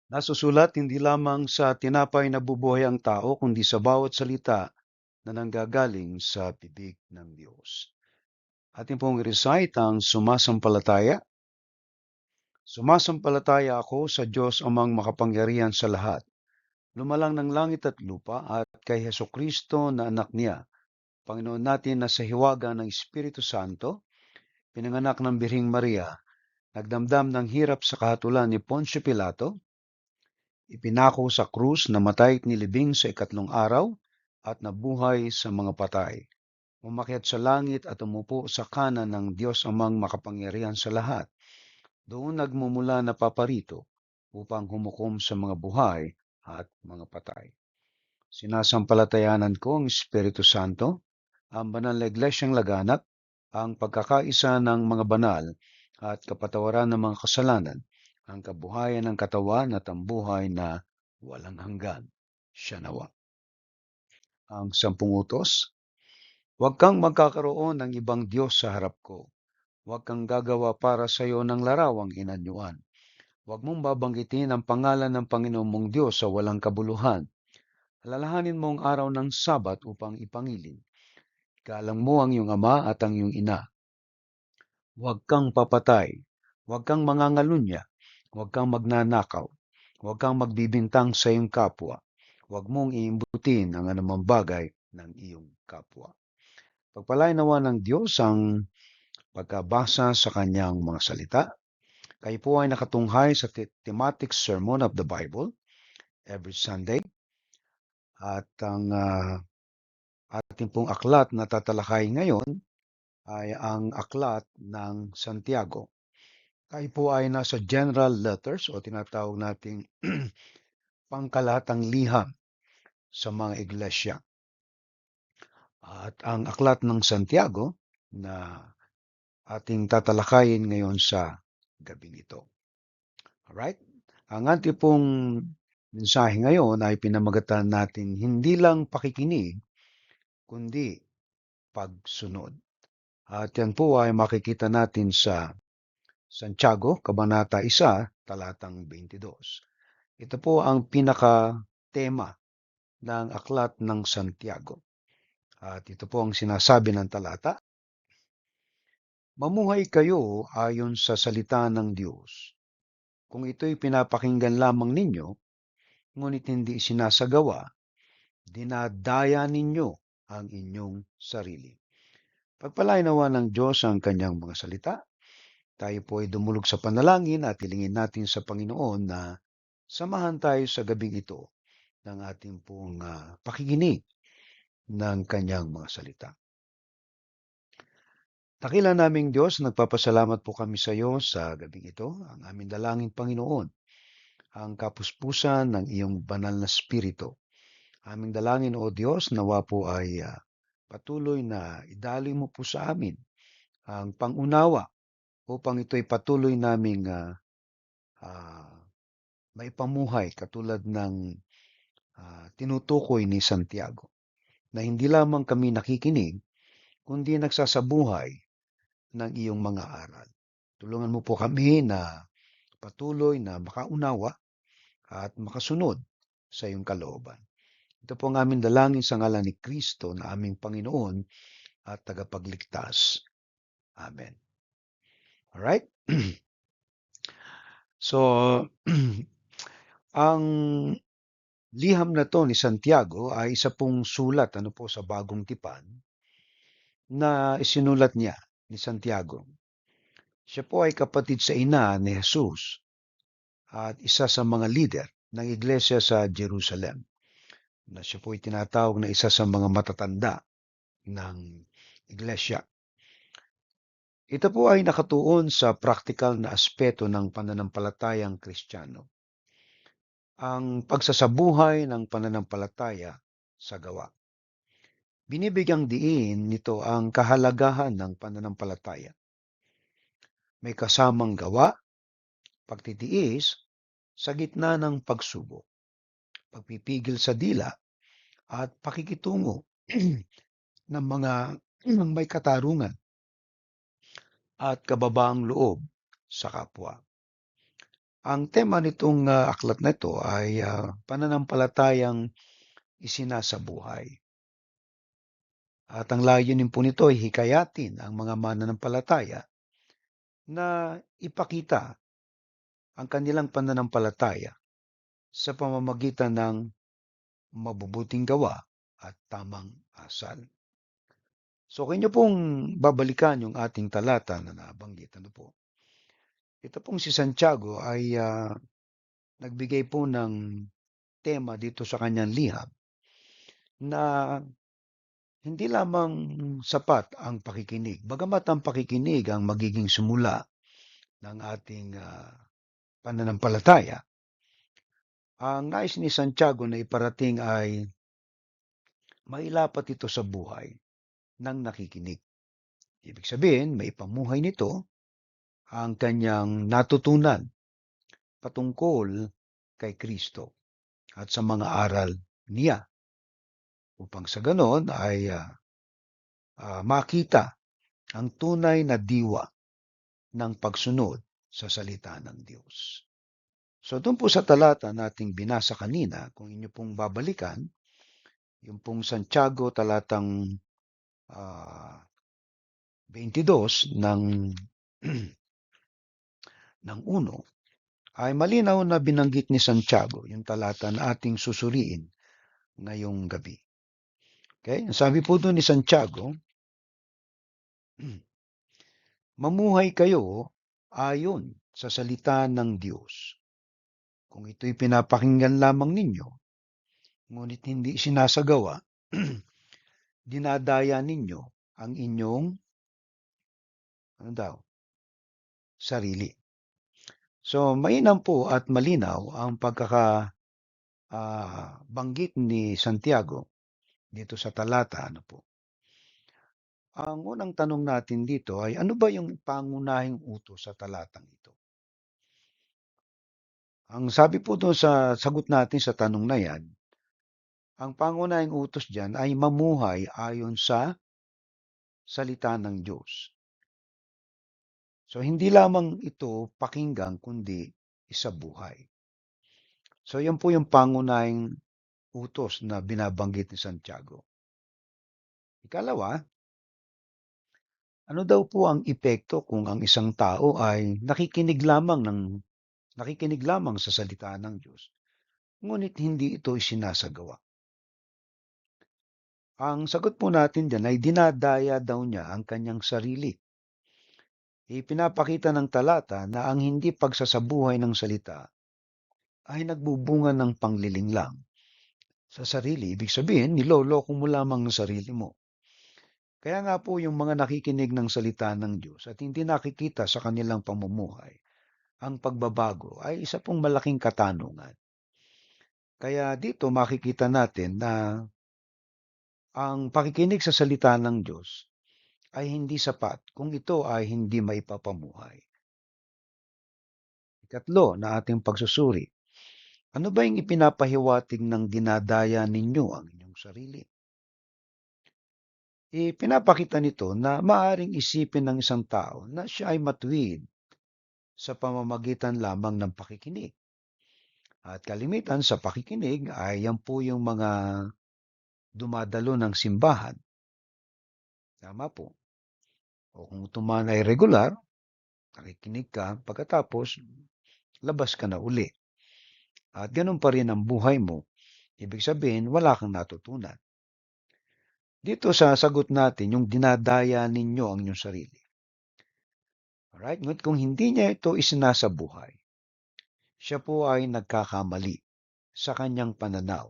Nasusulat hindi lamang sa tinapay na bubuhay ang tao kundi sa bawat salita na nanggagaling sa bibig ng Diyos. Atin pong i-recite ang sumasampalataya. Sumasampalataya ako sa Diyos amang makapangyarihan sa lahat, lumalang ng langit at lupa, at kay Hesukristo na anak niya, Panginoon natin, na sa hiwaga ng Espiritu Santo, pinanganak ng Birhing Maria, nagdamdam ng hirap sa kahatulan ni Poncio Pilato, ipinako sa krus, namatay at nilibing sa ikatlong araw, at nabuhay sa mga patay. Umakyat sa langit at umupo sa kanan ng Diyos amang makapangyarihan sa lahat. Doon nagmumula na paparito upang humukom sa mga buhay at mga patay. Sinasampalatayanan ko ang Espiritu Santo, ang banal na iglesyang laganap, ang pagkakaisa ng mga banal at kapatawaran ng mga kasalanan, ang kabuhayan ng katawan at ang buhay na walang hanggan. Siya nawa. Ang sampung utos: huwag kang magkakaroon ng ibang Diyos sa harap ko. Huwag kang gagawa para sa iyo ng larawang inanyuan. Huwag mong babanggitin ang pangalan ng Panginoon mong Diyos sa walang kabuluhan. Alalahanin mo ang araw ng Sabat upang ipangilin. Igalang mo ang iyong ama at ang iyong ina. Huwag kang papatay. Huwag kang mangangalunya. Huwag kang magnanakaw. Huwag kang magbibintang sa iyong kapwa. Huwag mong iimbutin ang anumang bagay ng iyong kapwa. Pagpalain nawa ng Diyos ang pagkabasa sa kanyang mga salita. Kayo po ay nakatunghay sa thematic sermon of the Bible every Sunday. At ang ating pong aklat na tatalakay ngayon ay ang aklat ng Santiago. Tayo po ay nasa general letters o tinatawag nating pangkalahatang liham sa mga iglesia. At ang aklat ng Santiago na ating tatalakayin ngayon sa gabing ito. Alright? Ang ating pong mensahe ngayon ay pinamagatan natin hindi lang pakikinig, kundi pagsunod. At yan po ay makikita natin sa Santiago, Kabanata 1, talatang 22. Ito po ang pinaka-tema ng aklat ng Santiago. At ito po ang sinasabi ng talata: mamuhay kayo ayon sa salita ng Diyos. Kung ito'y pinapakinggan lamang ninyo, ngunit hindi sinasagawa, dinadaya ninyo ang inyong sarili. Pagpalain nawa ng Diyos ang kanyang mga salita. Tayo po ay dumulog sa panalangin at hilingin natin sa Panginoon na samahan tayo sa gabing ito ng ating pong pakikinig ng kanyang mga salita. Dakila naming Diyos, nagpapasalamat po kami sa iyo sa gabing ito. Ang aming dalangin, Panginoon, ang kapuspusan ng iyong banal na spirito. Aming dalangin, O Diyos, nawa po ay patuloy na idaloy mo po sa amin ang pangunawa upang ito'y patuloy naming maipamuhay katulad ng tinutukoy ni Santiago, na hindi lamang kami nakikinig, kundi nagsasabuhay ng iyong mga aral. Tulungan mo po kami na patuloy na makaunawa at makasunod sa iyong kalooban. Ito po ang aming dalangin sa ngalan ni Kristo na aming Panginoon at tagapagligtas. Amen. Alright? So, ang liham na to ni Santiago ay isa pong sulat sa Bagong Tipan na isinulat niya ni Santiago. Siya po ay kapatid sa ina ni Jesus at isa sa mga leader ng iglesia sa Jerusalem, na siya po ay tinatawag na isa sa mga matatanda ng iglesia. Ito po ay nakatuon sa praktikal na aspeto ng pananampalatayang Kristiyano, ang pagsasabuhay ng pananampalataya sa gawa. Binibigyang diin nito ang kahalagahan ng pananampalataya. May kasamang gawa, pagtitiis sa gitna ng pagsubok, pagpipigil sa dila, at pakikitungo ng mga may katarungan at kababaang loob sa kapwa. Ang tema nitong aklat na ito ay pananampalatayang isinasabuhay. At ang layunin po nito ay hikayatin ang mga mananampalataya na ipakita ang kanilang pananampalataya sa pamamagitan ng mabubuting gawa at tamang asal. So, kung inyo pong babalikan yung ating talata na nabanggit, ano po? Ito pong si Santiago ay nagbigay po ng tema dito sa kanyang liham na hindi lamang sapat ang pakikinig. Bagamat ang pakikinig ang magiging simula ng ating pananampalataya, ang nais ni Santiago na iparating ay mailapat ito sa buhay ng nakikinig. Ibig sabihin, may pamuhay nito ang kanyang natutunan patungkol kay Kristo at sa mga aral niya upang sa ganon ay makita ang tunay na diwa ng pagsunod sa salita ng Diyos. So doon po sa talata nating binasa kanina, kung inyo pong babalikan, yung pong Santiago talatang 22 ng 1, ay malinaw na binanggit ni Santiago yung talata na ating susuriin ngayong gabi. Okay? Sabi po doon ni Santiago, mamuhay kayo ayon sa salita ng Diyos. Kung ito'y pinapakinggan lamang ninyo, ngunit hindi sinasagawa, dinadaya ninyo ang inyong sarili. So, mainam po at malinaw ang banggit ni Santiago dito sa talata. Ang unang tanong natin dito ay ano ba yung pangunahing utos sa talatang ito? Ang sabi po doon sa sagot natin sa tanong na yan, ang pangunahing utos dyan ay mamuhay ayon sa salita ng Diyos. So, hindi lamang ito pakinggan kundi isabuhay. So, yan po yung pangunahing utos na binabanggit ni Santiago. Ikalawa, ano daw po ang epekto kung ang isang tao ay nakikinig lamang sa salita ng Diyos, ngunit hindi ito isinasagawa? Ang sagot po natin diyan ay dinadaya daw niya ang kanyang sarili. Ipinapakita ng talata na ang hindi pagsasabuhay ng salita ay nagbubunga ng panglilinglang sa sarili. Ibig sabihin, niloloko mo lamang ng sarili mo. Kaya nga po yung mga nakikinig ng salita ng Diyos at hindi nakikita sa kanilang pamumuhay ang pagbabago ay isa pong malaking katanungan. Kaya dito makikita natin na ang pakikinig sa salita ng Diyos ay hindi sapat kung ito ay hindi maipapamuhay. Ikatlo na ating pagsusuri, ano ba yung ipinapahiwatig ng dinadaya ninyo ang inyong sarili? Ipinapakita nito na maaaring isipin ng isang tao na siya ay matuwid sa pamamagitan lamang ng pakikinig. At kalimitan sa pakikinig ay yan po yung mga dumadalo ng simbahan. Tama po. O kung ito man ay regular, nakikinig ka, pagkatapos labas ka na uli. At ganun pa rin ang buhay mo. Ibig sabihin, wala kang natutunan. Dito sa sagot natin, yung dinadaya ninyo ang inyong sarili. Alright? Ngunit kung hindi niya ito isinasabuhay, siya po ay nagkakamali sa kanyang pananaw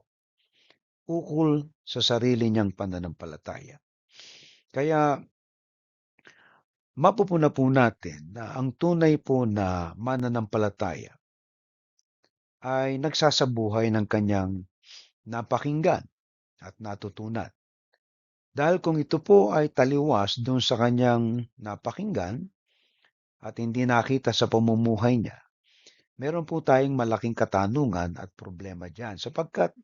ukol sa sarili niyang pananampalataya. Kaya mapupuna po natin na ang tunay po na mananampalataya ay nagsasabuhay ng kanyang napakinggan at natutunan. Dahil kung ito po ay taliwas doon sa kanyang napakinggan at hindi nakita sa pamumuhay niya, meron po tayong malaking katanungan at problema dyan. Sapagkat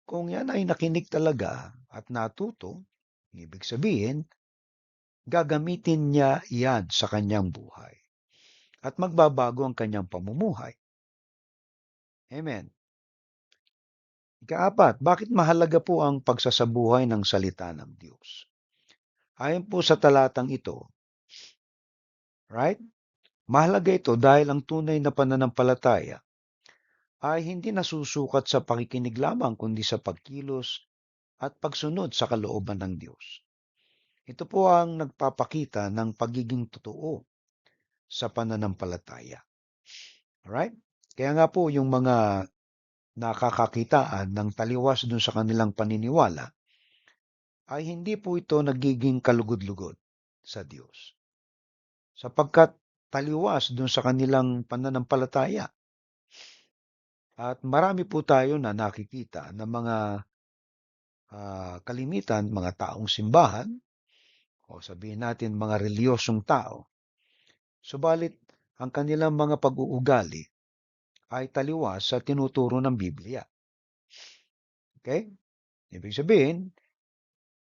kung yan ay nakinig talaga at natuto, ibig sabihin, gagamitin niya yan sa kanyang buhay at magbabago ang kanyang pamumuhay. Amen. Ikaapat, bakit mahalaga po ang pagsasabuhay ng salita ng Diyos? Ayon po sa talatang ito, right? Mahalaga ito dahil ang tunay na pananampalataya ay hindi nasusukat sa pakikinig lamang kundi sa pagkilos at pagsunod sa kalooban ng Diyos. Ito po ang nagpapakita ng pagiging totoo sa pananampalataya. Alright? Kaya nga po yung mga nakakakitaan ng taliwas dun sa kanilang paniniwala ay hindi po ito nagiging kalugod-lugod sa Diyos. Sapagkat taliwas dun sa kanilang pananampalataya. At marami po tayo na nakikita ng mga kalimitan, mga taong simbahan, o sabihin natin mga reliyosong tao. Subalit, ang kanilang mga pag-uugali ay taliwas sa tinuturo ng Biblia. Okay? Ibig sabihin,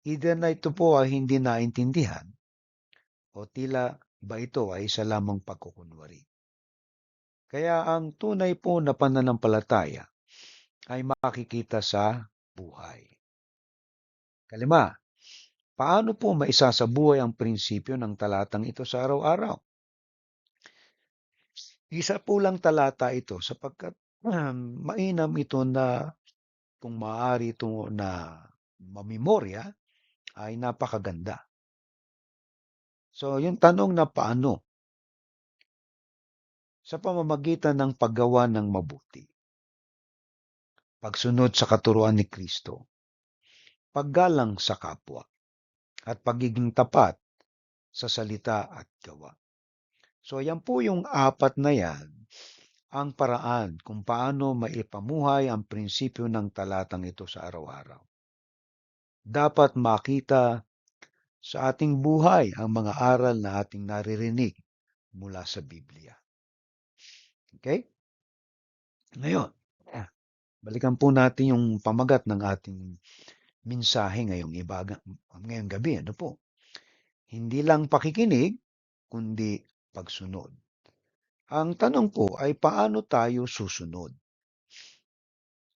either na ito po ay hindi naintindihan o tila ba ito ay isa lamang pagkukunwari. Kaya ang tunay po na pananampalataya ay makikita sa buhay. Kalima, paano po maisasabuhay ang prinsipyo ng talatang ito sa araw-araw? Isa po lang talata ito sapagkat mainam ito na kung maaari ito na mamemorya ay napakaganda. So, yung tanong na paano? Sa pamamagitan ng paggawa ng mabuti, pagsunod sa katuruan ni Kristo, paggalang sa kapwa, at pagiging tapat sa salita at gawa. So, yan po yung apat na yan, ang paraan kung paano maipamuhay ang prinsipyo ng talatang ito sa araw-araw. Dapat makita sa ating buhay ang mga aral na ating naririnig mula sa Biblia. Okay? Ngayon, balikan po natin yung pamagat ng ating mensahe ngayong gabi. Ano po? Hindi lang pakikinig, kundi pagsunod. Ang tanong po ay paano tayo susunod?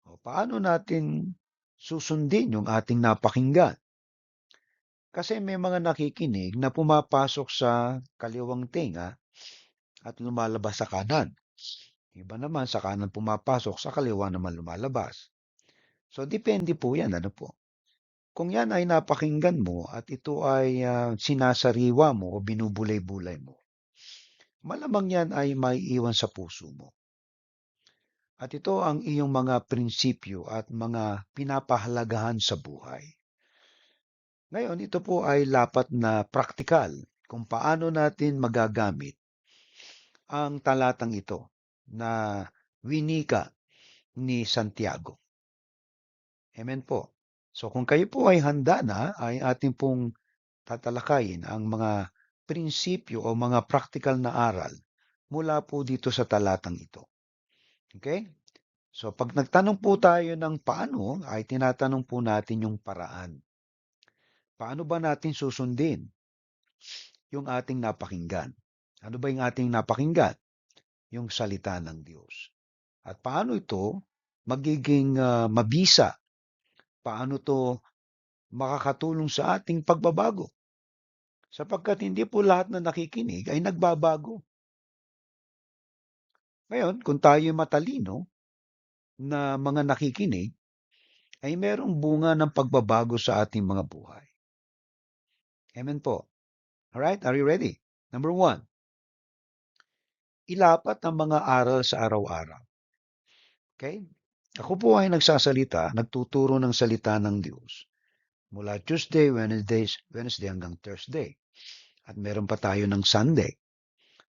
O paano natin susundin yung ating napakinggan? Kasi may mga nakikinig na pumapasok sa kaliwang tenga at lumalabas sa kanan. Iba naman sa kanan pumapasok, sa kaliwa naman lumalabas. So, depende po yan. Ano po? Kung yan ay napakinggan mo at ito ay sinasariwa mo o binubulay-bulay mo, malamang yan ay maiiwan sa puso mo. At ito ang iyong mga prinsipyo at mga pinapahalagahan sa buhay. Ngayon, ito po ay lapat na praktikal kung paano natin magagamit ang talatang ito na winika ni Santiago. Amen po. So kung kayo po ay handa na, ay ating pong tatalakayin ang mga prinsipyo o mga praktikal na aral mula po dito sa talatang ito. Okay? So pag nagtanong po tayo ng paano, ay tinatanong po natin yung paraan. Paano ba natin susundin yung ating napakinggan? Ano ba yung ating napakinggan? Yung salita ng Diyos. At paano ito magiging mabisa? Paano to makakatulong sa ating pagbabago? Sapagkat hindi po lahat na nakikinig ay nagbabago. Ngayon, kung tayo matalino na mga nakikinig, ay merong bunga ng pagbabago sa ating mga buhay. Amen po. Alright, are you ready? Number 1, ilapat ang mga aral sa araw-araw. Okay? Ako po ay nagsasalita, nagtuturo ng salita ng Diyos mula Tuesday, Wednesday hanggang Thursday. At meron pa tayo ng Sunday.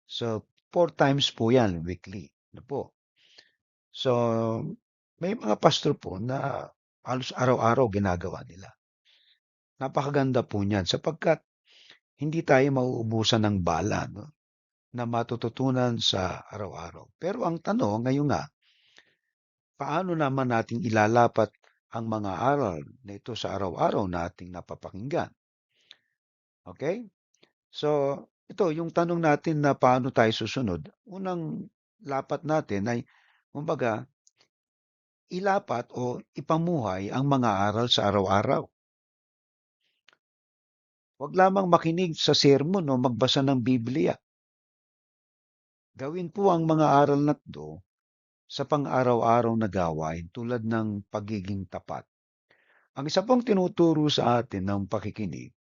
So, 4 times po yan weekly. Ano po? So, may mga pastor po na halos araw-araw ginagawa nila. Napakaganda po niyan sapagkat hindi tayo mauubusan ng bala na matututunan sa araw-araw. Pero ang tanong ngayon nga, paano naman natin ilalapat ang mga aral na ito sa araw-araw na ating napapakinggan? Okay? So, ito yung tanong natin na paano tayo susunod. Unang lapat natin ay, kumbaga, ilapat o ipamuhay ang mga aral sa araw-araw. Huwag lamang makinig sa sermon o magbasa ng Biblia. Gawin po ang mga aral na ito sa pang-araw-araw na gawain tulad ng pagiging tapat. Ang isa pong tinuturo sa atin ng pakikinig,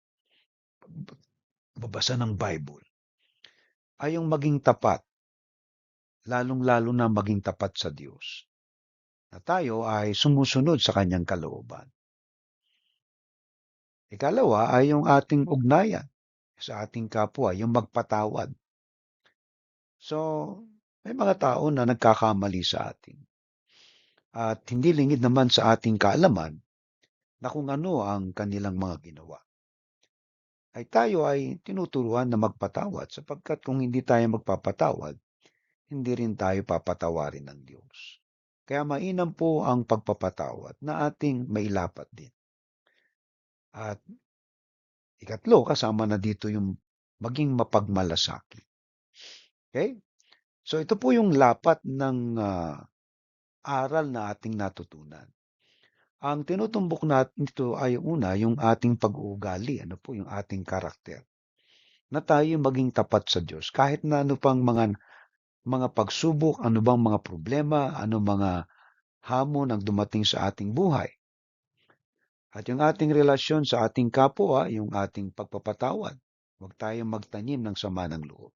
babasa ng Bible, ay yung maging tapat, lalong-lalo na maging tapat sa Diyos, na tayo ay sumusunod sa kanyang kalooban. Ikalawa ay yung ating ugnayan sa ating kapwa, yung magpatawad. So, may mga tao na nagkakamali sa atin. At hindi lingid naman sa ating kaalaman na kung ano ang kanilang mga ginawa. Ay tayo ay tinuturuan na magpatawad sapagkat kung hindi tayo magpapatawad, hindi rin tayo papatawarin ng Diyos. Kaya mainam po ang pagpapatawad na ating mailapat din. At ikatlo, kasama na dito yung maging mapagmalasakit. Okay? So ito po yung lapat ng aral na ating natutunan. Ang tinutumbok natin dito ay una, yung ating pag-uugali, ano po yung ating karakter. Na tayo maging tapat sa Diyos kahit na ano pang mga pagsubok, ano bang mga problema, ano mga hamon ang dumating sa ating buhay. At yung ating relasyon sa ating kapwa, yung ating pagpapatawad. Huwag tayong magtanim ng sama ng loob.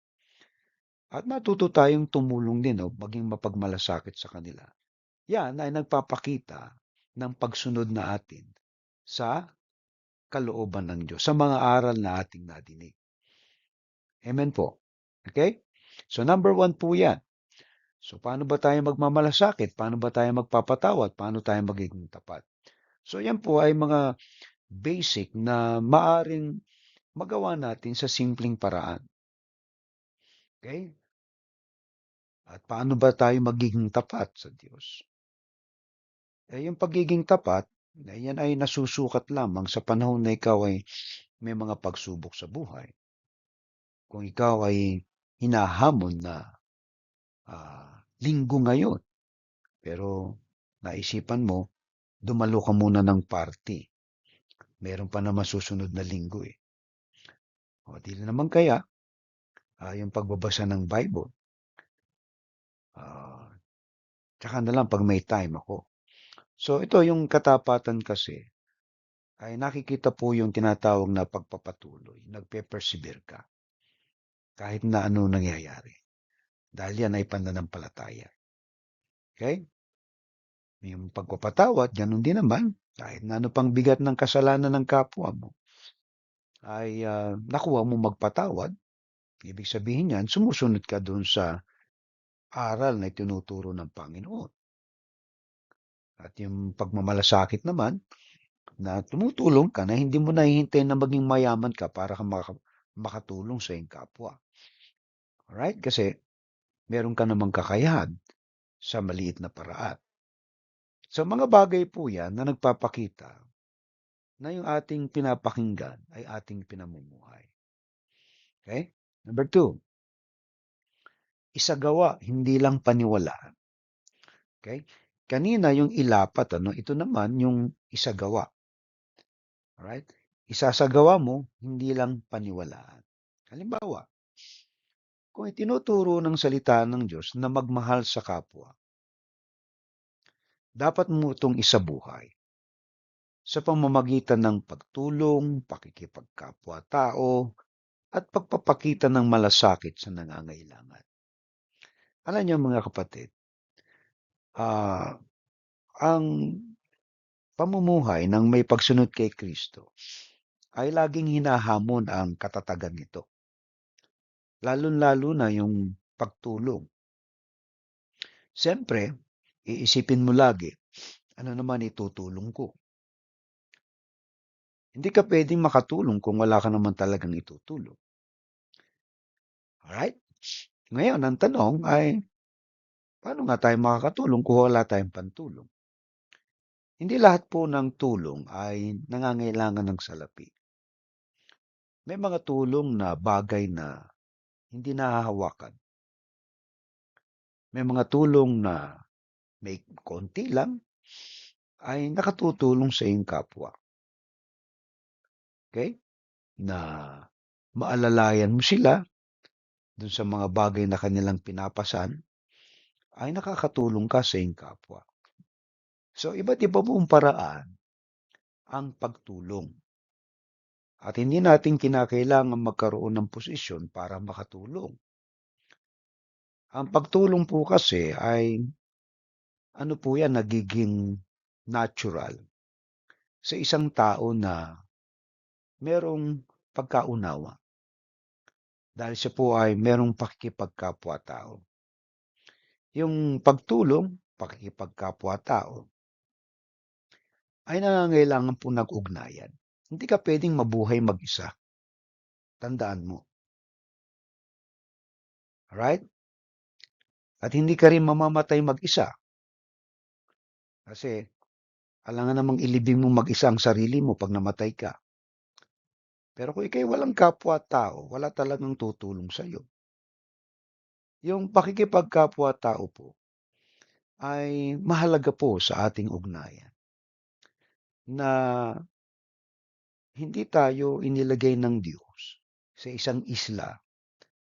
At matuto tayong tumulong din o maging mapagmalasakit sa kanila. Yan ay nagpapakita ng pagsunod na atin sa kalooban ng Diyos, sa mga aral na ating nadinig. Amen po. Okay? So number 1 po yan. So paano ba tayo magmamalasakit? Paano ba tayo magpapatawad? Paano tayo magiging tapat? So yan po ay mga basic na maaring magawa natin sa simpleng paraan. Okay? At paano ba tayo magiging tapat sa Diyos? Yung pagiging tapat, yan ay nasusukat lamang sa panahon na ikaw ay may mga pagsubok sa buhay. Kung ikaw ay hinahamon na linggo ngayon, pero naisipan mo, dumalo ka muna ng party. Meron pa naman susunod na linggo eh. O di naman kaya, yung pagbabasa ng Bible. Tsaka na lang pag may time ako. So ito yung katapatan kasi ay nakikita po yung tinatawag na pagpapatuloy. Nagpe-persevere ka kahit na ano nangyayari. Dahil yan ay pananampalataya. Okay? Yung pagpapatawad, ganun din naman. Kahit na ano pang bigat ng kasalanan ng kapwa mo, ay nakuha mo magpatawad. Ibig sabihin yan, sumusunod ka doon sa aral na itinuturo ng Panginoon. At yung pagmamalasakit naman, na tumutulong ka na hindi mo nahihintay na maging mayaman ka para ka makatulong sa iyong kapwa. Alright? Kasi meron ka namang kakayahan sa maliit na paraan. So mga bagay po yan na nagpapakita na yung ating pinapakinggan ay ating pinamumuhay. Okay? Number 2, isagawa, hindi lang paniwalaan. Okay? Kanina yung ilapat, ito naman yung isagawa. Alright? Isasagawa mo, hindi lang paniwalaan. Halimbawa, kung itinuturo ng salita ng Diyos na magmahal sa kapwa, dapat mo itong isabuhay sa pamamagitan ng pagtulong, pakikipagkapwa-tao, at pagpapakita ng malasakit sa nangangailangan. Alam niyo mga kapatid, ang pamumuhay ng may pagsunod kay Kristo ay laging hinahamon ang katatagan nito. Lalo-lalo na yung pagtulong. Siyempre, iisipin mo lagi, ano naman itutulong ko? Hindi ka pwedeng makatulong kung wala ka naman talagang itutulong. Alright? Ngayon, ang tanong ay, paano nga tayo makakatulong kung wala tayong pantulong? Hindi lahat po ng tulong ay nangangailangan ng salapi. May mga tulong na bagay na hindi nahahawakan. May mga tulong na may konti lang, ay nakatutulong sa iyong kapwa. Okay? Na maalalayan mo sila dun sa mga bagay na kanilang pinapasan, ay nakakatulong ka sa iyong kapwa. So, iba't iba pong paraan ang pagtulong. At hindi natin kinakailangan magkaroon ng posisyon para makatulong. Ang pagtulong po kasi ay ano po yan, nagiging natural sa isang tao na merong pagkaunawa. Dahil siya po ay merong pakikipagkapwa-tao. Yung pagtulong, pakikipagkapwa-tao, ay nangangailangan po ng ugnayan. Hindi ka pwedeng mabuhay mag-isa. Tandaan mo. Alright? At hindi ka rin mamamatay mag-isa. Kasi, alangan namang ilibing mo mag-isa ang sarili mo pag namatay ka. Pero kung ikay walang kapwa-tao, wala talagang tutulong sa iyo. Yung pakikipagkapwa-tao po ay mahalaga po sa ating ugnayan na hindi tayo inilagay ng Diyos sa isang isla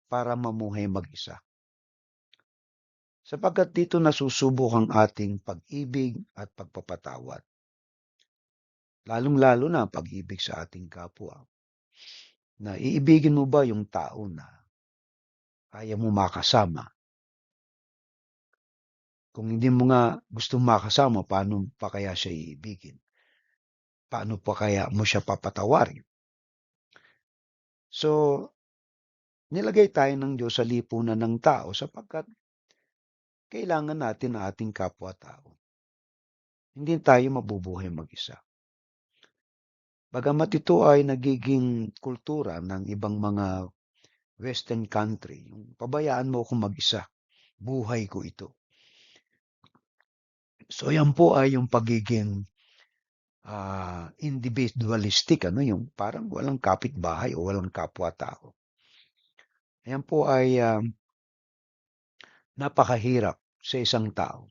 para mamuhay mag-isa. Sapagkat dito nasusubok ang ating pag-ibig at pagpapatawad. Lalong-lalo na ang pag-ibig sa ating kapwa. Na iibigin mo ba yung tao na kaya mo makasama? Kung hindi mo nga gusto makasama, paano pa kaya siya iibigin? Paano pa kaya mo siya papatawarin? So, nilagay tayo ng Diyos sa lipunan ng tao sapagkat kailangan natin ang ating kapwa-tao. Hindi tayo mabubuhay mag-isa. Bagamat ito ay nagiging kultura ng ibang mga Western country, yung pabayaan mo akong mag-isa, buhay ko ito. So yan po ay yung pagiging individualistic, ano yung parang walang kapitbahay o walang kapwa-tao. Yan po ay napakahirap sa isang tao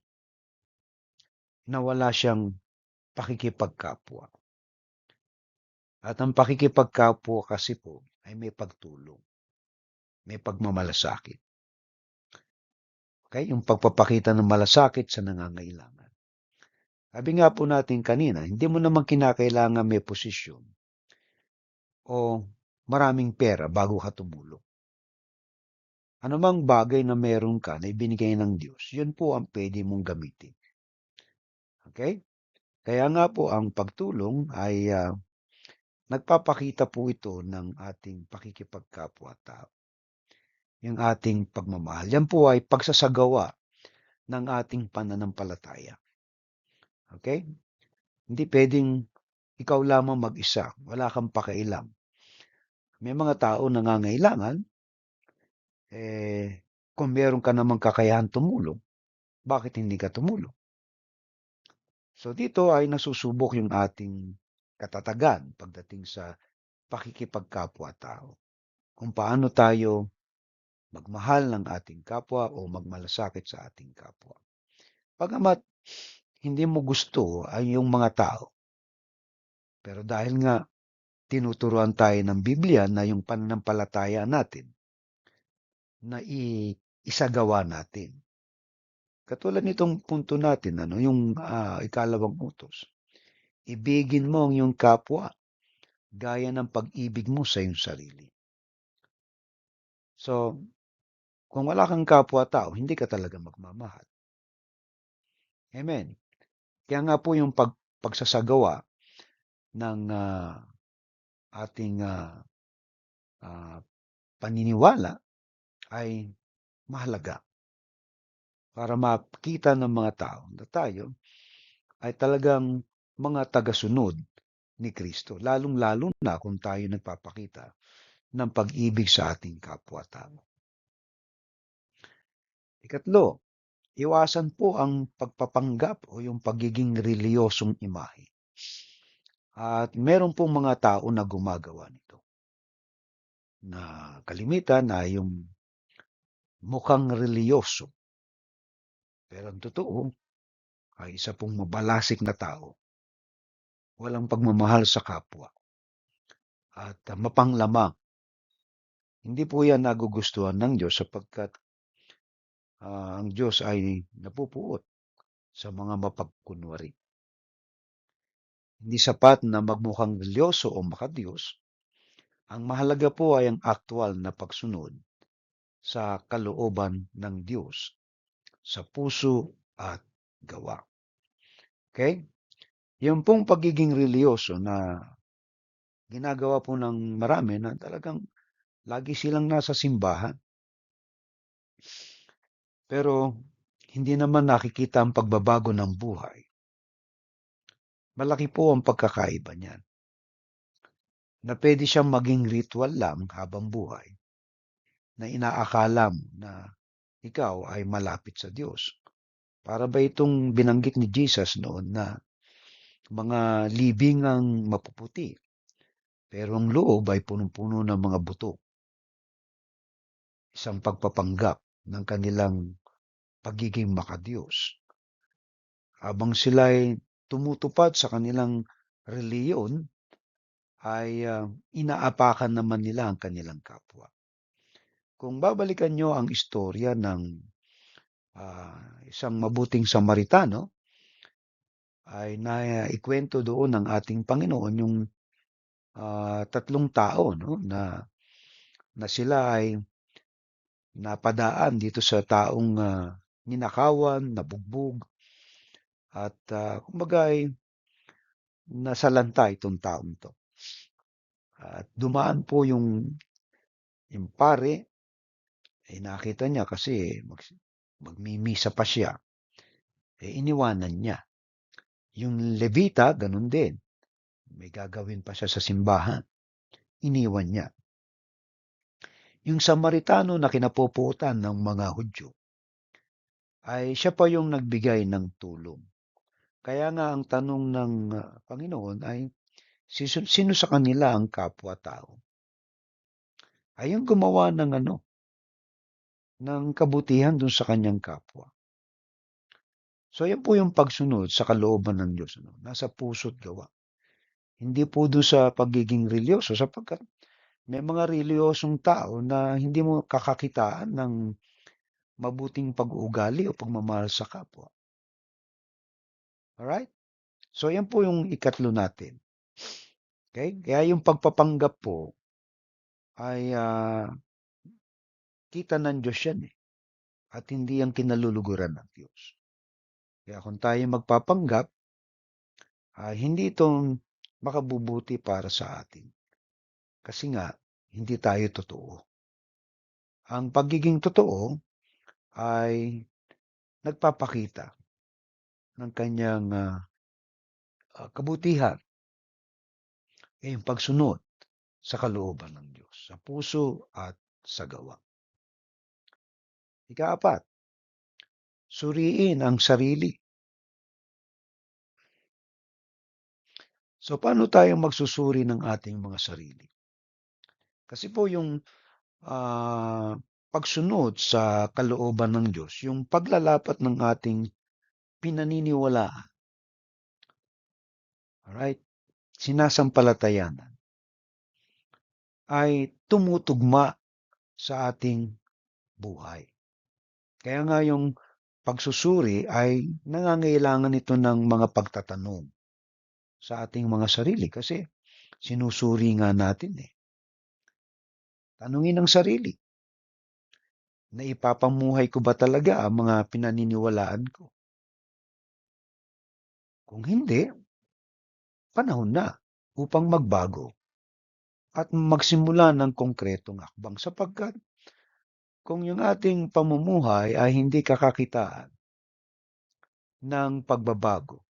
na wala siyang pakikipagkapwa. At ang pakikipagkapwa kasi po ay may pagtulong, may pagmamalasakit. Okay? Yung pagpapakita ng malasakit sa nangangailangan. Sabi nga po natin kanina, hindi mo naman kinakailangan may posisyon o maraming pera bago ka tumulong. Anumang bagay na meron ka na ibinigay ng Diyos, yun po ang pwede mong gamitin. Okay? Kaya nga po ang pagtulong ay nagpapakita po ito ng ating pakikipagkapwa-tao. Yung ating pagmamahal. Yan po ay pagsasagawa ng ating pananampalataya. Okay? Hindi pwedeng ikaw lamang mag-isa. Wala kang pakailam. May mga tao nangangailangan, kung meron ka namang kakayahan tumulong, bakit hindi ka tumulong? So dito ay nasusubok yung ating katatagan pagdating sa pakikipagkapwa-tao. Kung paano tayo magmahal ng ating kapwa o magmalasakit sa ating kapwa. Pagamat hindi mo gusto ay yung mga tao. Pero dahil nga tinuturuan tayo ng Biblia na yung pananampalataya natin na isagawa natin. Katulad nitong punto natin, ano, yung ikalawang utos. Ibigin mo ang iyong kapwa gaya ng pag-ibig mo sa iyong sarili. So, kung wala kang kapwa-tao, hindi ka talaga magmamahal. Amen. Kaya nga po yung pagsasagawa ng ating paniniwala ay mahalaga para makita ng mga tao na tayo ay talagang mga tagasunod ni Kristo. Lalong-lalo na kung tayo nagpapakita ng pag-ibig sa ating kapwa-tao. Ikatlo, iwasan po ang pagpapanggap o yung pagiging reliyosong imahe. At meron pong mga tao na gumagawa nito. Na kalimitan na yung mukhang reliyoso. Pero ang totoo, ay isa pong mabalasik na tao, walang pagmamahal sa kapwa, at mapanglamang. Hindi po yan nagugustuhan ng Diyos sapagkat ang Diyos ay napupuot sa mga mapagkunwari. Hindi sapat na magmukhang religyoso o makadiyos. Ang mahalaga po ay ang aktwal na pagsunod sa kalooban ng Diyos, sa puso at gawa. Okay? Yung pong pagiging religyoso na ginagawa po ng marami na talagang lagi silang nasa simbahan. Pero hindi naman nakikita ang pagbabago ng buhay. Malaki po ang pagkakaiba niyan. Na pwede siyang maging ritual lang habang buhay, na inaakala mo na ikaw ay malapit sa Diyos. Para ba itong binanggit ni Jesus noon na mga libing ang mapuputi, pero ang loob ay punong-puno ng mga buto. Isang pagpapanggap ng kanilang pagiging makadiyos. Habang sila ay tumutupad sa kanilang reliyon, ay inaapakan naman nila ang kanilang kapwa. Kung babalikan nyo ang istorya ng isang mabuting Samaritano, ay naikwento doon ng ating Panginoon yung tatlong tao, no, na sila ay napadaan dito sa taong ninakawan, nabugbog, at kumbaga ay nasalanta itong taong to. At dumaan po yung pare, eh nakita niya kasi magmimisa pa siya, eh iniwanan niya. Yung Levita, ganun din. May gagawin pa siya sa simbahan. Iniwan niya. Yung Samaritano na kinapuputan ng mga Hudyo, ay siya pa yung nagbigay ng tulong. Kaya nga ang tanong ng Panginoon ay, sino sa kanila ang kapwa-tao? Ay yung gumawa ng kabutihan dun sa kanyang kapwa. So yan po yung pagsunod sa kalooban ng Diyos. Nasa puso't gawa. Hindi po doon sa pagiging religyoso sapagkat may mga reliyosong tao na hindi mo kakakitaan ng mabuting pag-uugali o pagmamahal sa kapwa. Alright? So yan po yung ikatlo natin. Okay? Kaya yung pagpapanggap po ay kita ng Diyos yan eh. At hindi ang kinaluluguran ng Diyos. Kaya kung tayo magpapanggap, hindi itong makabubuti para sa atin. Kasi nga, hindi tayo totoo. Ang pagiging totoo ay nagpapakita ng kanyang kabutihan, yung pagsunod sa kalooban ng Diyos, sa puso at sa gawa. Ikaapat, suriin ang sarili. So, paano tayo magsusuri ng ating mga sarili? Kasi po yung pagsunod sa kalooban ng Diyos, yung paglalapat ng ating pinaniniwalaan, alright, sinasampalatayanan, ay tumutugma sa ating buhay. Kaya nga yung pagsusuri ay nangangailangan ito ng mga pagtatanong sa ating mga sarili kasi sinusuri nga natin eh. Tanungin ang sarili, na ipapamuhay ko ba talaga ang mga pinaniniwalaan ko? Kung hindi, panahon na upang magbago at magsimula ng konkretong hakbang sapagkat kung yung ating pamumuhay ay hindi kakakitaan ng pagbabago,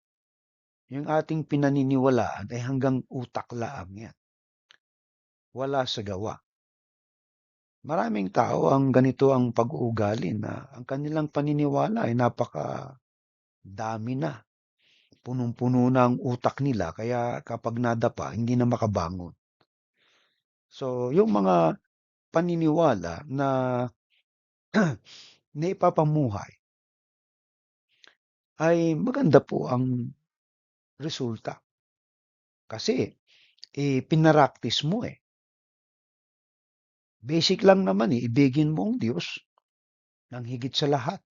yung ating pinaniniwalaan ay hanggang utak laang yan. Wala sa gawa. Maraming tao ang ganito ang pag-uugali na ang kanilang paniniwala ay napaka dami na. Punong-puno na ang utak nila kaya kapag nadapa, hindi na makabangon. So, yung mga paniniwala na naipapamuhay ay maganda po ang resulta. Kasi, pinaraktis mo eh. Basic lang naman eh, ibigin mo ang Diyos ng higit sa lahat.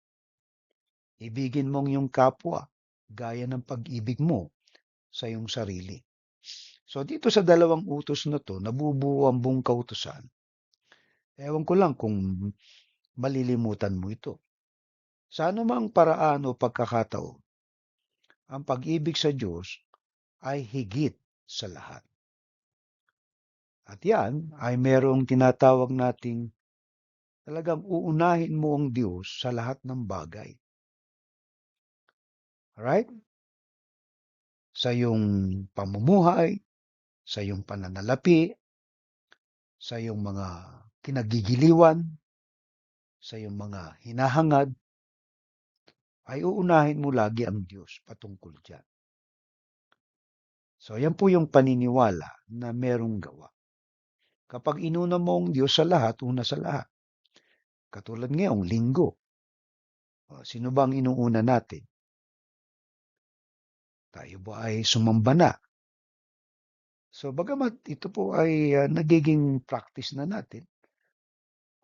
Ibigin mo ang iyong kapwa, gaya ng pag-ibig mo sa iyong sarili. So dito sa dalawang utos na to, nabubuo ang buong kautusan. Ewan ko lang kung malilimutan mo ito. Sa anumang paraan o pagkakataon, ang pag-ibig sa Diyos ay higit sa lahat. At yan ay merong tinatawag nating talagang uunahin mo ang Diyos sa lahat ng bagay. Alright? Sa iyong pamumuhay, sa iyong pananalapi, sa iyong mga kinagigiliwan, sa iyong mga hinahangad, ay uunahin mo lagi ang Diyos patungkol dyan. So, yan po yung paniniwala na merong gawa. Kapag inuna mo ang Diyos sa lahat, una sa lahat. Katulad ngayong linggo. Sino ba ang inuuna natin? Tayo ba ay sumamba na? So, bagamat ito po ay nagiging practice na natin,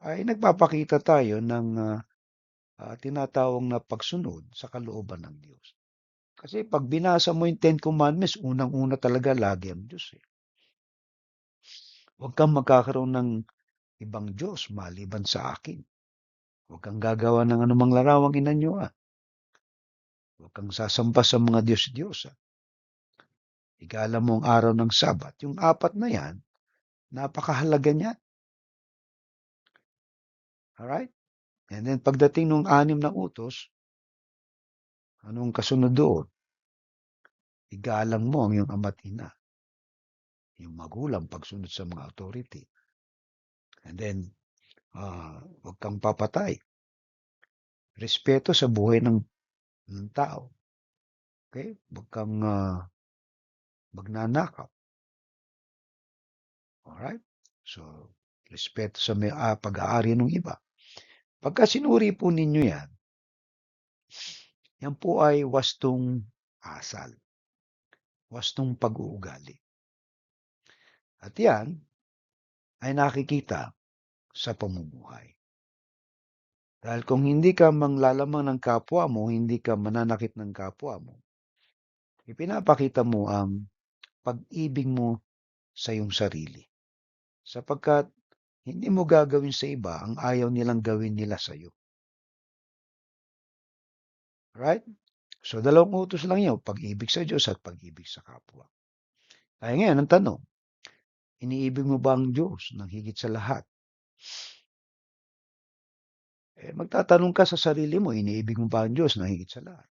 ay nagpapakita tayo ng tinatawag na pagsunod sa kalooban ng Diyos. Kasi pag binasa mo yung Ten Commandments, unang-una talaga lagi ang Diyos eh. Huwag kang magkakaroon ng ibang Diyos maliban sa akin. Huwag kang gagawa ng anumang larawang inanyuan. Huwag kang sasamba sa mga Diyos-Diyosa. Igala mo ang araw ng Sabat. Yung apat na yan, napakahalaga niyan. Alright? And then pagdating ng 6 na utos, anong kasunod doon? Igalang mo ang iyong ama't ina. Yung magulang pagsunod sa mga authority. And then, huwag kang papatay. Respeto sa buhay ng tao. Okay? Huwag kang magnanakaw. Alright? So, respeto sa pag-aari ng iba. Pagka sinuri po ninyo yan po ay wastong asal. Wastong pag-uugali. At yan ay nakikita sa pamumuhay. Dahil kung hindi ka manglalamang ng kapwa mo, hindi ka mananakit ng kapwa mo, ipinapakita mo ang pag-ibig mo sa iyong sarili. Sapagkat hindi mo gagawin sa iba ang ayaw nilang gawin nila sa iyo. Right? So, 2 utos lang yun, pag-ibig sa Diyos at pag-ibig sa kapwa. Ay ngayon, ang tanong, iniibig mo ba ang Diyos ng higit sa lahat? Magtatanong ka sa sarili mo, iniibig mo ba ang Diyos ng higit sa lahat?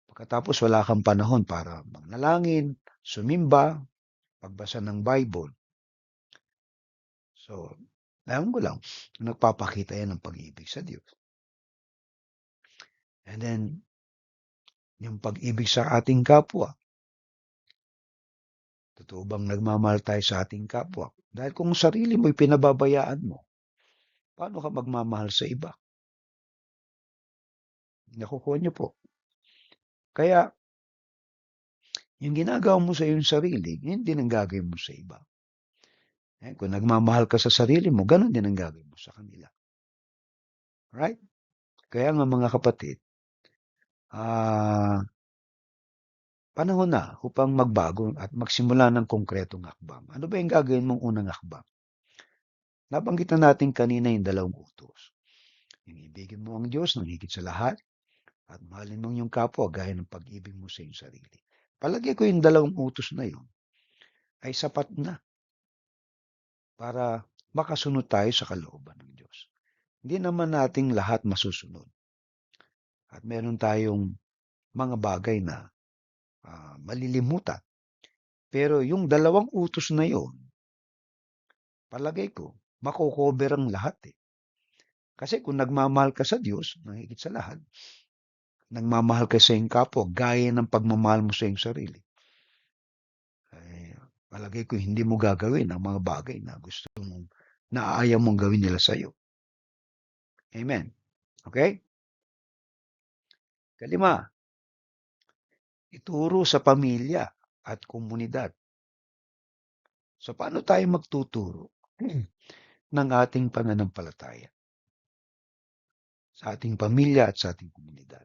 Pagkatapos wala kang panahon para magnalangin, sumimba, pagbasa ng Bible. So, ewan ko lang, nagpapakita yan ng pag-ibig sa Diyos. And then, yung pag-ibig sa ating kapwa. Totoo bang nagmamahal tayo sa ating kapwa? Dahil kung sarili mo'y pinababayaan mo, paano ka magmamahal sa iba? Nakukuha niyo po. Kaya, yung ginagawa mo sa iyong sarili, yun din ang gagawin mo sa iba. Kung nagmamahal ka sa sarili mo, ganun din ang gagawin mo sa kanila. Right? Kaya nga mga kapatid, panahon na upang magbago at magsimula ng konkretong hakbang. Ano ba yung gagawin mong unang hakbang? Nabanggit na natin kanina yung 2 utos. Yung ibigin mo ang Diyos ng higit sa lahat at mahalin mo yung kapwa gaya ng pag-ibig mo sa iyong sarili. Palagay ko yung 2 utos na yun ay sapat na para makasunod tayo sa kalooban ng Diyos. Hindi naman nating lahat masusunod. At meron tayong mga bagay na malilimutan. Pero yung 2 utos na yun, palagay ko, mako-cover ang lahat eh. Kasi kung nagmamahal ka sa Diyos, ng higit sa lahat, nagmamahal ka sa iyong kapwa, gaya ng pagmamahal mo sa iyong sarili, palagay ko hindi mo gagawin ang mga bagay na gusto mong, naaayaw mong gawin nila sa iyo. Amen. Okay? 5, Ituro sa pamilya at komunidad. So paano tayo magtuturo ng ating pananampalataya sa ating pamilya at sa ating komunidad?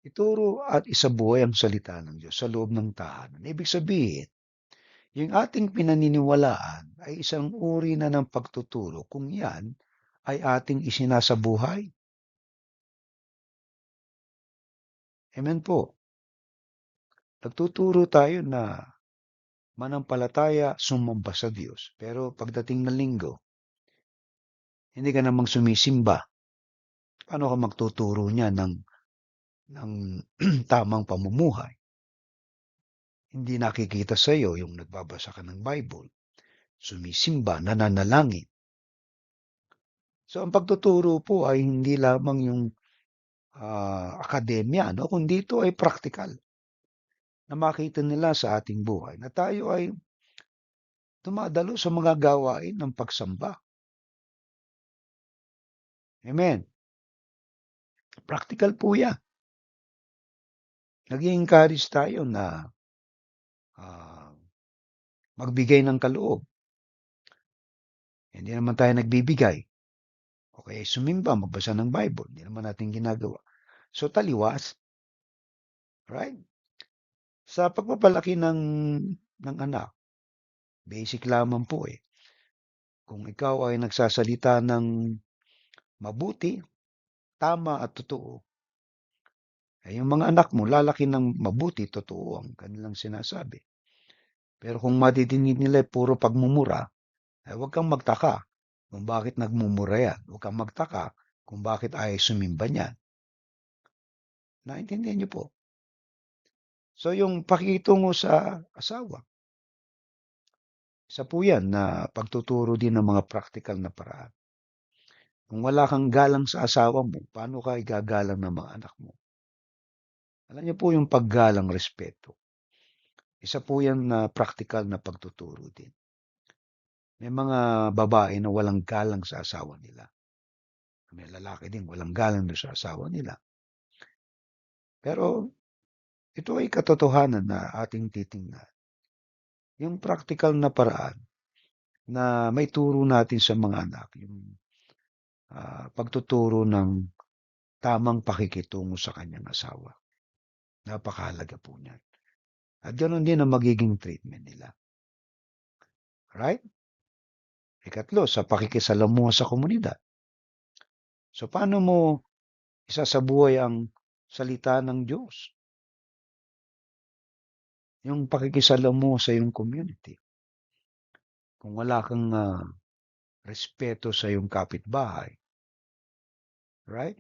Ituro at isabuhay ang salita ng Diyos sa loob ng tahanan. Ibig sabihin, yung ating pinaniniwalaan ay isang uri na ng pagtuturo kung yan ay ating isinasabuhay. Amen po. Nagtuturo tayo na manampalataya, sumamba sa Diyos. Pero pagdating ng linggo, hindi ka namang sumisimba. Paano ka magtuturo niya ng tamang pamumuhay? Hindi nakikita sa iyo yung nagbabasa ka ng Bible, sumisimba, nananalangin. So ang pagtuturo po ay hindi lamang yung akademya, no? Kundi ito ay practical na makita nila sa ating buhay na tayo ay dumadalo sa mga gawain ng pagsamba. Amen. Practical po yan. Nag-i-encourage tayo na ah, magbigay ng kaloob. Hindi naman tayo nagbibigay. O kaya sumimba, magbasa ng Bible. Hindi naman natin ginagawa. So taliwas, right? Sa pagpapalaki ng anak, basic lamang po eh. Kung ikaw ay nagsasalita ng mabuti, tama at totoo, ay yung mga anak mo lalaki ng mabuti, totoo ang kanilang sinasabi. Pero kung madidinig nila puro pagmumura, ay huwag kang magtaka kung bakit nagmumura yan. Huwag kang magtaka kung bakit ay sumimba niyan. Naintindihan niyo po? So yung pakikitungo sa asawa, isa po yan na pagtuturo din ng mga practical na paraan. Kung wala kang galang sa asawa mo, paano ka igagalang ng mga anak mo? Alam niyo po yung paggalang, respeto. Isa po yan na practical na pagtuturo din. May mga babae na walang galang sa asawa nila. May lalaki din walang galang sa asawa nila. Pero ito ay katotohanan na ating titingnan. Yung practical na paraan na may turo natin sa mga anak, yung pagtuturo ng tamang pakikitungo sa kanyang asawa. Napakahalaga po niyan. At ganoon din ang magiging treatment nila. Right? Ikatlo, sa pakikisalamuha sa komunidad. So paano mo isasabuhay ang salita ng Diyos? Yung pakikisalamuha sa iyong community. Kung wala kang respeto sa iyong kapitbahay, right?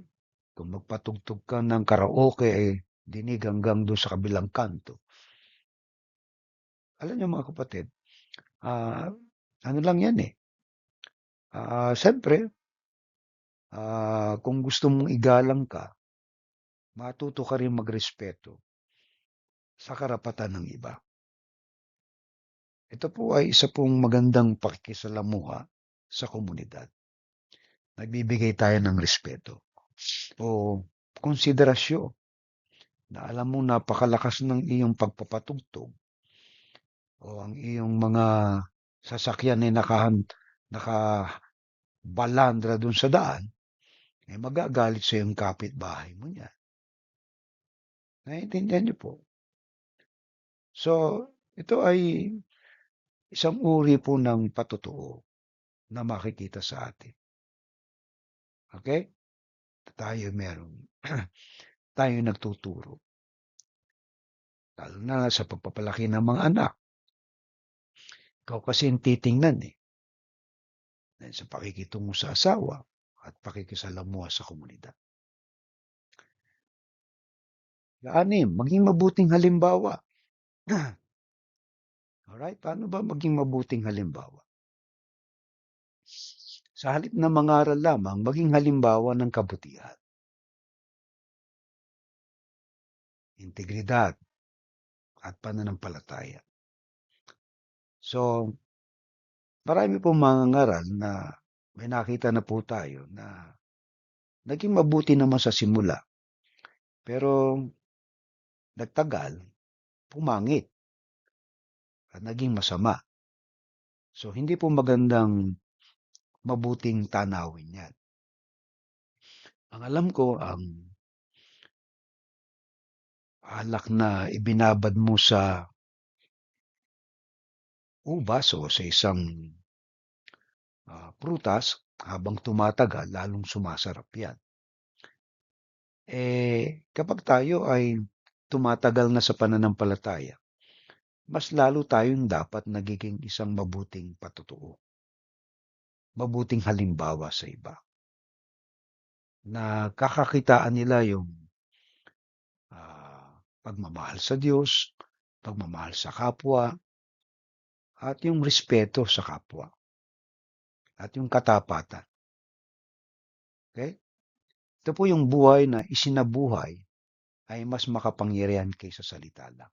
Kung magpatugtog ka ng karaoke, dinig hanggang doon sa kabilang kanto. Alam niyo mga kapatid, ano lang yan eh. Siyempre, kung gusto mong igalang ka, matuto ka rin magrespeto sa karapatan ng iba. Ito po ay isa pong magandang pakikisalamuha sa komunidad. Nagbibigay tayo ng respeto o konsiderasyon na alam mo napakalakas ng iyong pagpapatugtog o ang iyong mga sasakyan ay nakabalandra dun sa daan, eh magagalit sa iyong kapitbahay mo niya. Naiintindihan niyo po? So, ito ay isang uri po ng patutuo na makikita sa atin. Okay? Tayo meron. Tayo nagtuturo. Lalo na sa pagpapalaki ng mga anak. Ikaw kasi yung titingnan eh. Sa pakikitungo sa asawa at pakikisalamuha sa komunidad. Anim, maging mabuting halimbawa. Alright, paano ba maging mabuting halimbawa? Sa halip na mangaral lamang, maging halimbawa ng kabutihan, integridad, at pananampalataya. So, marami pong mga ngaral na may nakita na po tayo na naging mabuti naman sa simula. Pero nagtagal, pumangit at naging masama. So, hindi po magandang mabuting tanawin yan. Ang alam ko, ang alak na ibinabad mo sa ubas o sa isang prutas, habang tumatagal, lalong sumasarap yan. Kapag tayo ay tumatagal na sa pananampalataya, mas lalo tayong dapat nagiging isang mabuting patutuo, mabuting halimbawa sa iba, na kakakitaan nila yung pagmamahal sa Diyos, pagmamahal sa kapwa, at yung respeto sa kapwa, at yung katapatan. Okay? Ito po yung buhay na isinabuhay ay mas makapangyarihan kaysa salita lang.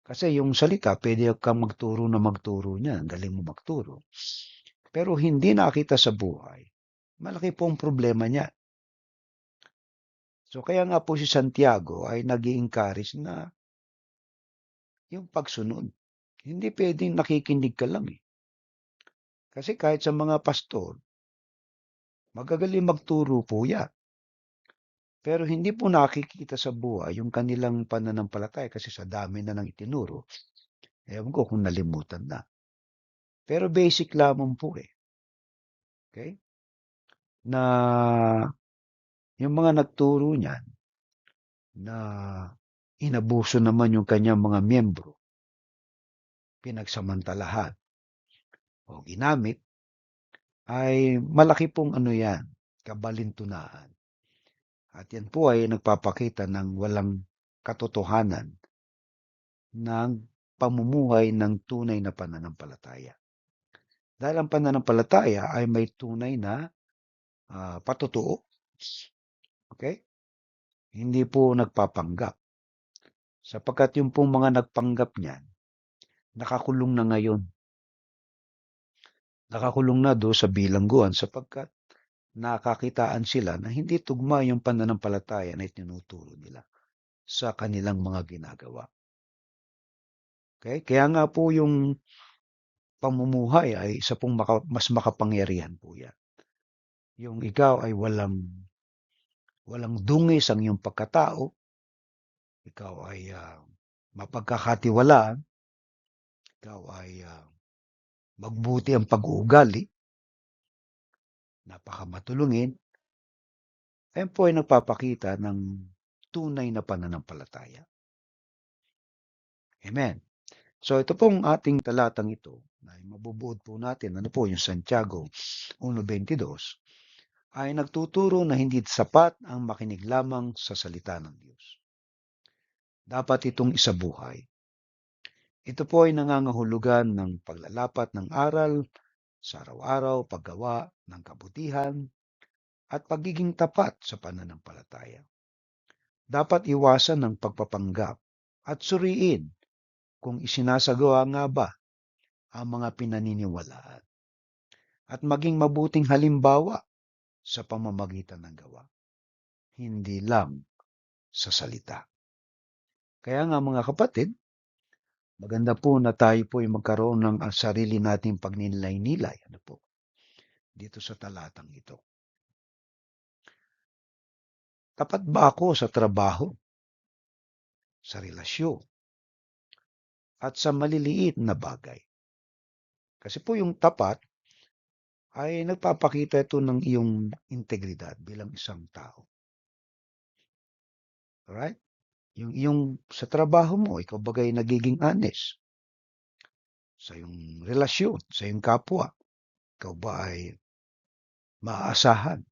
Kasi yung salita, pwede kang magturo na magturo niya. Galing mo magturo. Pero hindi nakita sa buhay. Malaki po ang problema niya. So kaya nga po si Santiago ay nag-i-encourage na yung pagsunod. Hindi pwedeng nakikinig ka lang eh. Kasi kahit sa mga pastor, magagaling magturo po yan. Pero hindi po nakikita sa buhay yung kanilang pananampalataya kasi sa dami na ng itinuro. Ewan ko kung nalimutan na. Pero basic lamang po eh. Okay? Na yung mga nagturo niyan na inabuso naman yung kanyang mga miyembro, pinagsamantalahan o ginamit, ay malaki pong ano yan, kabalintunaan. At yan po ay nagpapakita ng walang katotohanan ng pamumuhay ng tunay na pananampalataya. Dahil ang pananampalataya ay may tunay na patutuo. Okay? Hindi po nagpapanggap. Sapagkat yung pong mga nagpanggap niyan, nakakulong na ngayon. Nakakulong na do sa bilangguan sapagkat nakakitaan sila na hindi tugma yung pananampalataya na itinuturo nila sa kanilang mga ginagawa. Okay? Kaya nga po yung pamumuhay ay isa pong mas makapangyarihan po yan. Yung ikaw ay walang dungis ang iyong pagkatao, ikaw ay mapagkakatiwalaan, ikaw ay magbuti ang pag-uugali, napakamatulungin, ayan po ay nagpapakita ng tunay na pananampalataya. Amen. So ito pong ating talatang ito, ay mabubuod po natin, ano po yung Santiago 1:22, ay nagtuturo na hindi sapat ang makinig lamang sa salita ng Diyos. Dapat itong isabuhay. Ito po ay nangangahulugan ng paglalapat ng aral sa araw-araw, paggawa ng kabutihan, at pagiging tapat sa pananampalataya. Dapat iwasan ng pagpapanggap at suriin kung isinasagawa nga ba ang mga pinaniniwalaan at maging mabuting halimbawa sa pamamagitan ng gawa, hindi lang sa salita. Kaya nga mga kapatid, maganda po na tayo po ay magkaroon ng sarili nating pagninilay-nilay dito sa talatang ito. Tapat ba ako sa trabaho, sa relasyon, at sa maliliit na bagay? Kasi po yung tapat ay nagpapakita ito ng iyong integridad bilang isang tao. Alright? Yung sa trabaho mo, ikaw bagay nagiging honest. Sa iyong relasyon, sa iyong kapwa, ikaw ba ay maaasahan?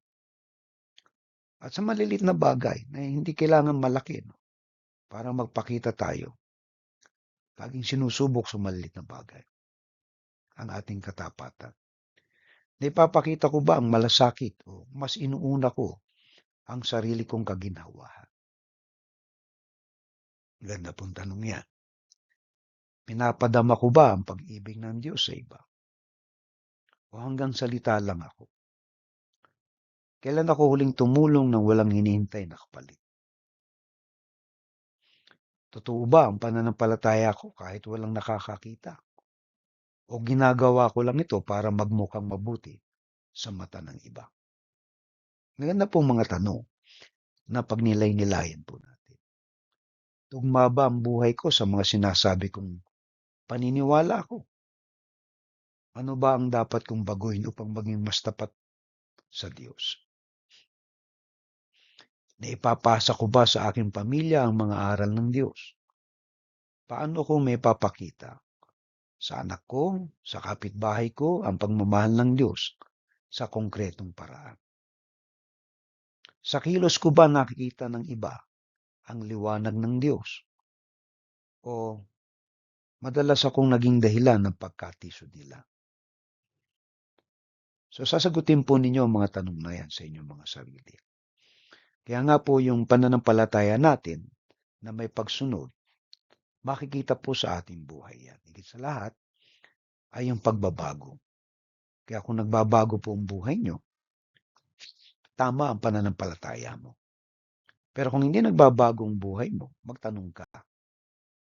At sa malilit na bagay na hindi kailangan malaki para magpakita tayo. Laging sinusubok sa malilit na bagay ang ating katapatan. Naipapakita ko ba ang malasakit o mas inuuna ko ang sarili kong kaginhawahan? Ganda pong tanong yan. Pinapadama ko ba ang pag-ibig ng Diyos sa iba? O hanggang salita lang ako? Kailan ako huling tumulong nang walang hinihintay na kapalit? Totoo ba ang pananampalataya ko kahit walang nakakakita? O ginagawa ko lang ito para magmukhang mabuti sa mata ng iba? Maganda pong mga tanong na pagnilay-nilayan po natin. Tugma ba ang buhay ko sa mga sinasabi kong paniniwala ko? Ano ba ang dapat kong baguhin upang maging mas tapat sa Diyos? Naipapasa ko ba sa aking pamilya ang mga aral ng Diyos? Paano ko may papakita sa anak ko, sa kapitbahay ko, ang pagmamahal ng Diyos sa konkretong paraan? Sa kilos ko ba nakikita ng iba ang liwanag ng Diyos? O madalas akong naging dahilan ng pagkatisod nila? So sasagutin po ninyo ang mga tanong na yan sa inyong mga sarili. Kaya nga po yung pananampalataya natin na may pagsunod, makikita po sa ating buhay yan. Higit sa lahat ay yung pagbabago. Kaya kung nagbabago po ang buhay nyo, tama ang pananampalataya mo. Pero kung hindi nagbabago ang buhay mo, magtanong ka.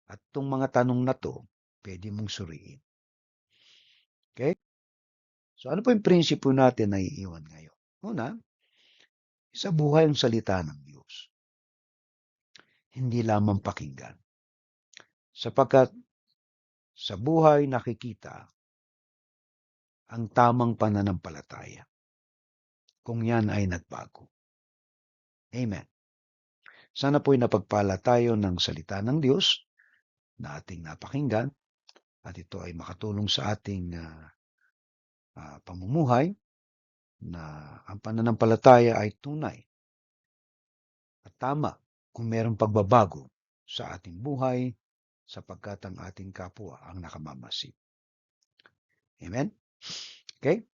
At itong mga tanong na to, pwede mong suriin. Okay? So ano po yung prinsipo natin na iiwan ngayon? Una, sa buhay ang salita ng Diyos. Hindi lamang pakinggan. Sapagkat sa buhay nakikita ang tamang pananampalataya kung yan ay nagbago. Amen. Sana po'y napagpala tayo ng salita ng Diyos na ating napakinggan at ito ay makatulong sa ating pamumuhay na ang pananampalataya ay tunay at tama kung mayroong pagbabago sa ating buhay sapagkat ang ating kapwa ang nakamamasid. Amen? Okay?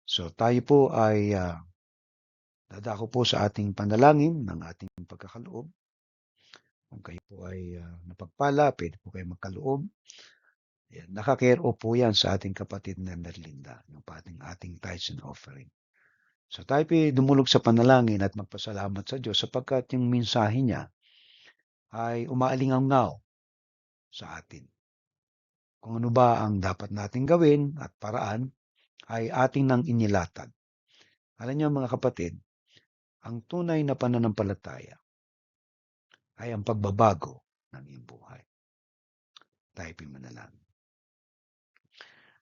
So tayo po ay dadako po sa ating panalangin ng ating pagkakaloob. Kung kayo po ay napagpala, pwede po kayo magkaloob. Yan, nakakero po yan sa ating kapatid na Nerlinda, yung ating tithes and offering. So tayo po dumulog sa panalangin at magpasalamat sa Diyos sapagkat yung mensahe niya ay umaalingaw sa atin. Kung ano ba ang dapat nating gawin at paraan ay ating nang inilatag. Alam niyo mga kapatid, ang tunay na pananampalataya ay ang pagbabago ng iyong buhay. Tayo po'y manalangin.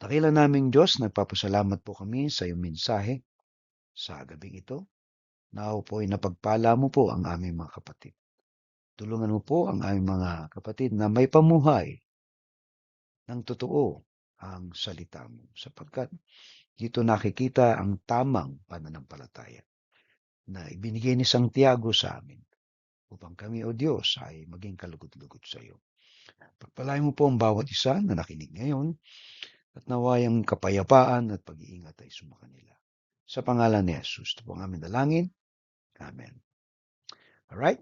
Dakila naming Diyos, nagpapasalamat po kami sa iyong mensahe sa gabing ito. Nao po ay napagpala mo po ang aming mga kapatid. Tulungan mo po ang aming mga kapatid na may pamuhay ng totoo ang salita mo sapagkat dito nakikita ang tamang pananampalataya na ibinigay ni Santiago sa amin upang kami, O Diyos, ay maging kalugod-lugod sa iyo. Pagpalain mo po ang bawat isa na nakinig ngayon at nawayang kapayapaan at pag-iingat ay sumakanila. Sa pangalan ni Jesus, ito po ang aming dalangin. Amen. Alright?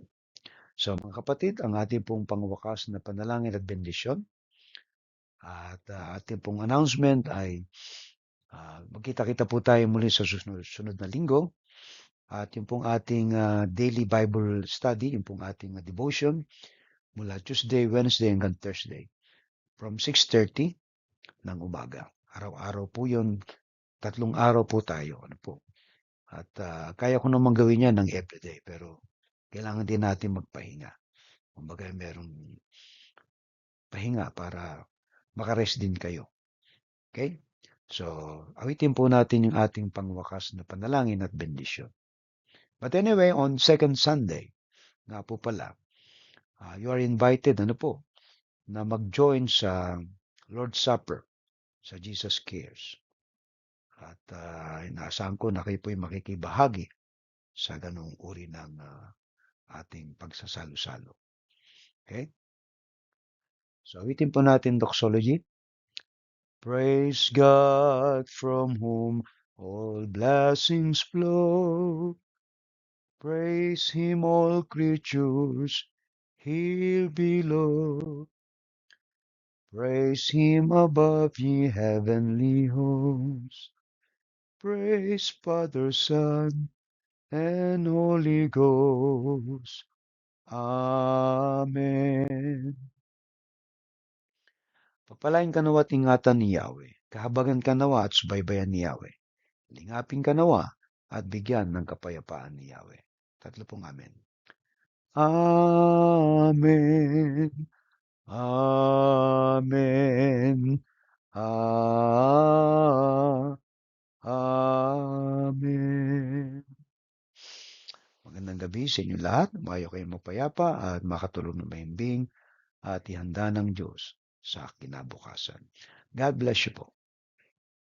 So mga kapatid, ang ating pong pangwakas na panalangin at bendisyon at ating pong announcement ay magkita-kita po tayo muli sa susunod na linggo. At yung pong ating daily Bible study, yung pong ating devotion mula Tuesday, Wednesday hanggang Thursday from 6:30 ng umaga. Araw-araw po yun. 3 araw po tayo. Ano po? At kaya ko naman gawin yan ng everyday pero kailangan din natin magpahinga. Kumbaga merong pahinga para makarest din kayo. Okay? So, awitin po natin yung ating pangwakas na panalangin at bendisyon. But anyway, on second Sunday, nga po pala, you are invited, ano po, na mag-join sa Lord's Supper sa Jesus Cares. At inaasahan ko na kayo po'y makikibahagi sa ganung uri ng ating pagsasalo-salo. Okay? So, awitin po natin doxology. Praise God from whom all blessings flow. Praise Him, all creatures here below. Praise Him above, ye heavenly hosts. Praise Father, Son, and Holy Ghost. Amen. Papalain ka nawa at ingatan ni Yahweh. Kahabagan ka nawa at subaybayan ni Yahweh. Lingapin ka nawa at bigyan ng kapayapaan ni Yahweh. Tatlo pong amen. Amen. Amen. Amen. Magandang gabi sa inyo lahat. Mayo kayong mapayapa at makatulong na mahimbing at ihanda ng Diyos sa kinabukasan. God bless you po.